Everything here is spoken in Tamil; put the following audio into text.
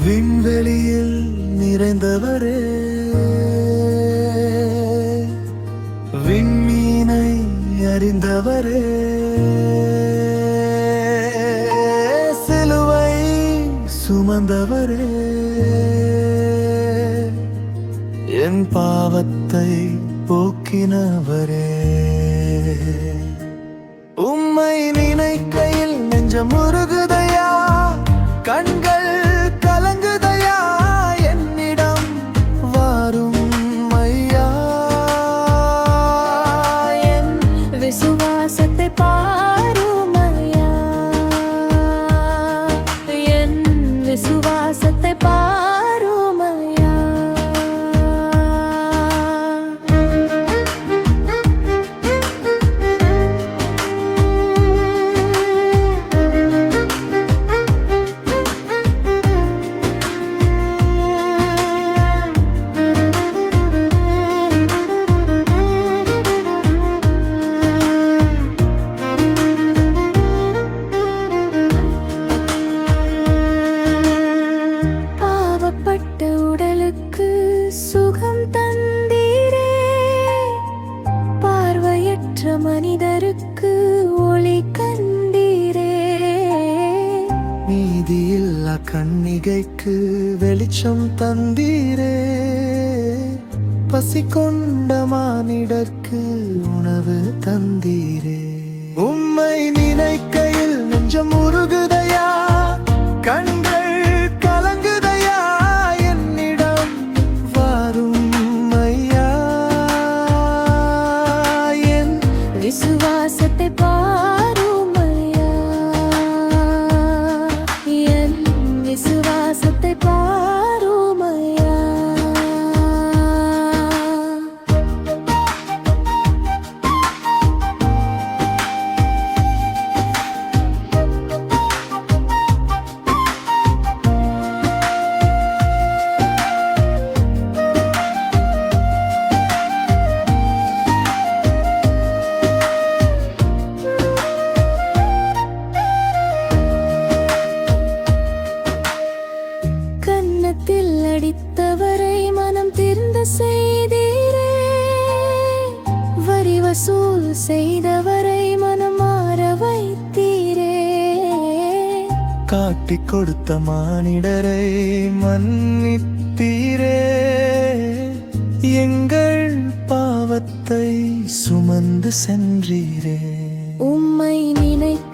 விண்வெளியில் நிறைந்தவரே, விண்மீனை அறிந்தவரே, சிலுவை சுமந்தவரே, என் பாவத்தை போக்கினவரே. உம்மை நினைக்கையில் நெஞ்சம் உருகுதையா, கண்கள் கலங்குதையா, என்னிடம் வாரும் ஐயா. என் விசுவாசத்தை பாரும் ஐயா, என் விசுவாசத்தை பாரும் ஐயா. உடலுக்கு சுகம் தந்தீரே, பார்வையற்ற மனிதருக்கு ஒளி கண்டீரே. நீதியில்லா கன்னிகைக்கு வெளிச்சம் தந்தீரே, பசி கொண்ட மானிடர்க்கு உணவு தந்தீரே. உம்மை நினைக்கையில் நெஞ்சம் உருகுதையா, கண்கள் கலங்குதையா, என்னிடம் வாரும் ஐயா. என் விசுவாசத்தை பாரும் ஐயா, என் விசுவாசத்தை பாரும் ஐயா. கன்னத்தில் அடித்தவரை மனம் திருந்த செய்தீரே, வரி வசூல் செய்தவரை மனம் மாற வைத்தீரே. காட்டிக் கொடுத்த மானிடரை மன்னித்தீரே, எங்கள் பாவத்தை சுமந்து சென்றீரே. உம்மை நினைத்து